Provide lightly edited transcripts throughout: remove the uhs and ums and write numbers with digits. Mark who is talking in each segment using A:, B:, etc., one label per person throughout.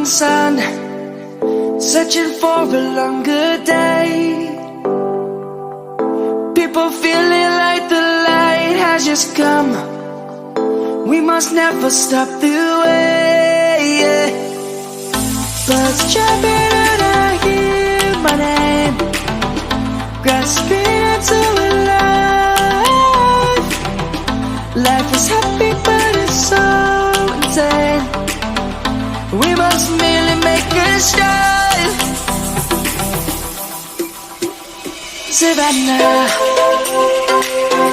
A: morning sun, searching for a longer day. People feeling like the light has just come. We must never stop the way. Birds jumping and I hear my name, grasping into life. Life is happy but it's so insane. We must merely make a start. Savannah,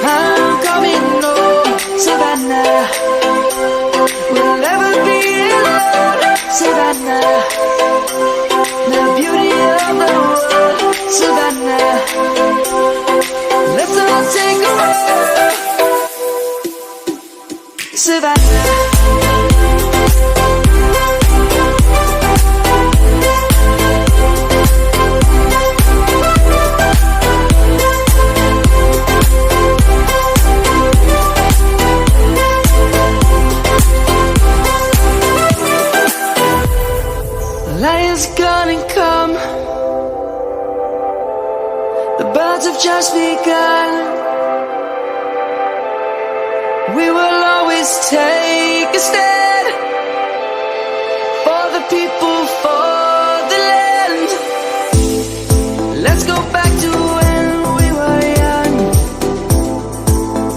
A: I'm coming home. Savannah, we'll never be alone. Savannah, the beauty of the world. Savannah, let's all take a ride. Savannah, lion's gonna come. The birds have just begun. We will always take a stand for the people, for the land. Let's go back to when we were young.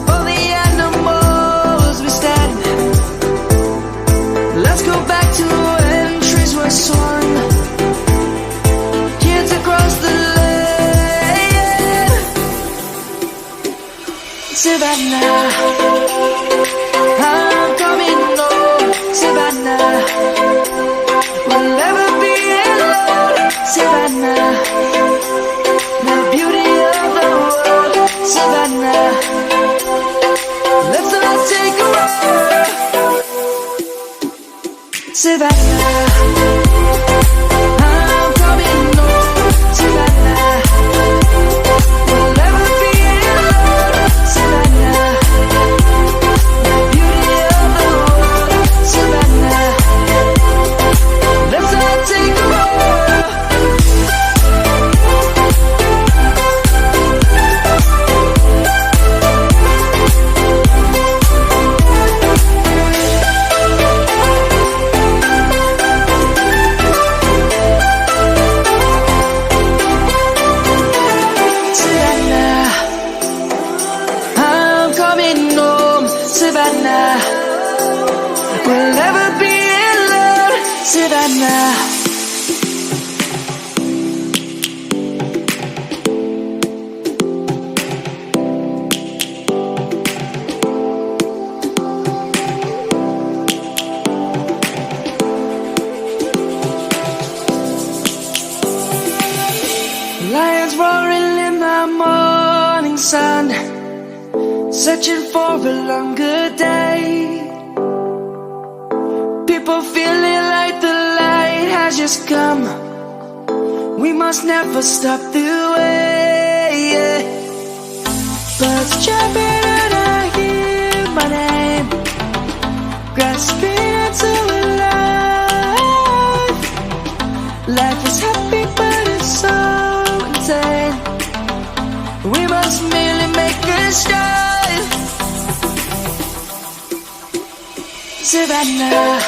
A: For the animals we stand. Let's go back to when trees were swung, kids across the land. Savannah, I'm coming home. Savannah, we'll never be alone. Savannah, the beauty of the world. Savannah, let's all take a ride. Savannah, I'm coming home. Savannah, we'll never be alone. Savannah, the beauty of the world. Savannah, let's all take a ride. Savannah, we'll never be alone. Savannah, lions roaring in the morning sun, searching for a longer day. People feeling like the light has just come. We must never stop the way. Birds jumping and I hear my name, grasping into life. Life is happy but it's so insane. We must merely make a start. Savannah,